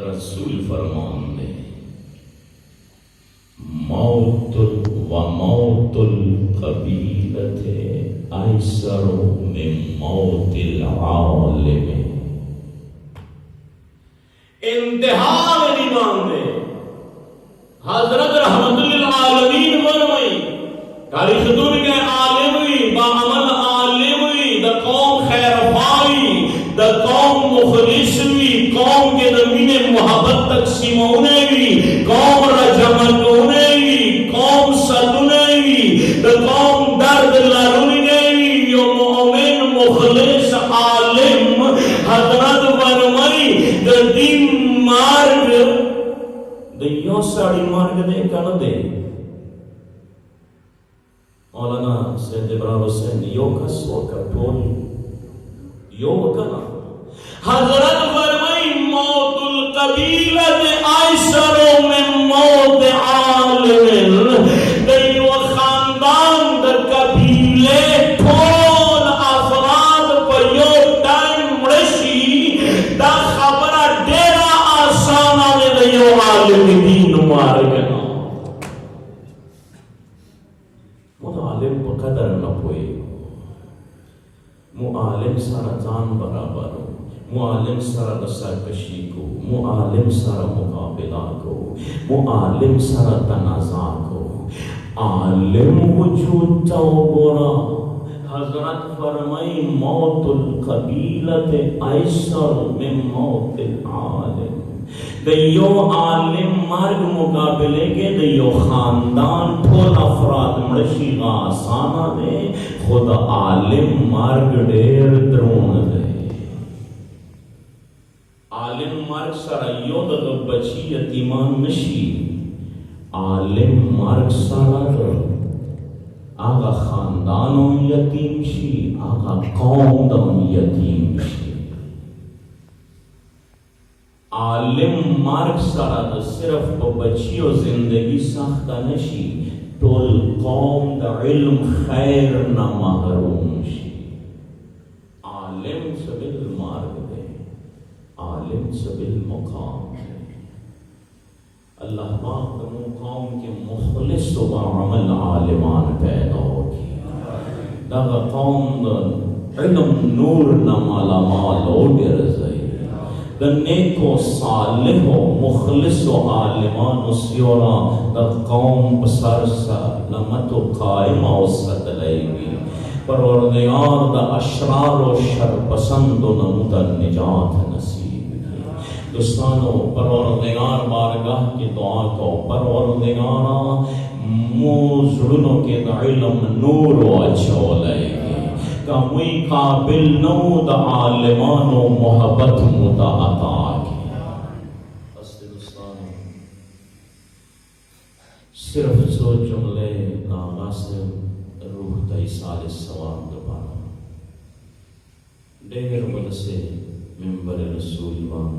رسول فرمان دے موت القبیلۃ ایسر من موت العالم. انتہا ایمان دے حضرت رحمت للعالمین فرمائی تاریخ دنیا عالم ہوئی با عمل عالم ہوئی دا قوم خیر خواہی دا قوم مخلص ہوئی قوم کے زمین محبت تقسیم ہونے ہوئی قوم رجمت ہونے ہوئی قوم صدنے ہوئی دا قوم درد لرنے ہوئی یو مومن مخلص عالم حضرت فرمائی دا دین مارگ دا یو ساڑی مارگ دے کنا دے مولانا سید ابراہیم حسین یو کس وقت ٹولی یو کنا حضرت فرمائی موت القبیلۃ ایسر من موت عالم. دیو خاندان در قبیلے ٹھول افراد پر یو ٹائم مرشی دا خبرہ دیرا آسانا دے دیو عالم دین مار گنا. عالم پا قدر نہ پوئے معالم سارا جان برابر ہو معالم سارا رسرکشی کو معالم سارا مقابلہ کو معالم سارا تنازع کو عالم وجود تو گورا. حضرت فرمائی موت القبیلۃ ایسر من موت العالم. دیو عالم مرگ مقابلے کے دیو خاندان ٹھول افراد مرشی غا آسانا دے خود عالم مرگ دیر درون دے. عالم مرگ سارا یو دا بچی یتیمان نشی عالم مرگ سارا آگا خاندانوں یتیم شی آگا قوم دون یتیم شی. عالم مرگ سارا دا صرف پا بچی و زندگی ساختہ نشی تول قوم دا علم خیر نہ محروم شی. عالم سبیل مارگ دے عالم سبیل مقام دے. اللہ پاک دا مقام کے مخلص و بعمل عالمان پیدا ہوگی. دا قوم دا علم نور نہ مالا مال ہو گرزائی دا نیک و صالح و مخلص و عالمان و سیورا دا قوم بسر سا لمت و قائمہ و ستلے گی. پروردگار دا اشرار و شر پسند و نمودہ نجات نصیب کی. دوستانو پروردگار بارگاہ کی دعا کو پروردگارا موزرنوں کے دا علم نور و اچھو لے گی کہ موی قابل نو دا عالمان و محبت مدہ عطا کیا. صرف سو جملے ناغا سے روح تا ایسال السواب دوبارہ دیر بدسے منبر رسول وان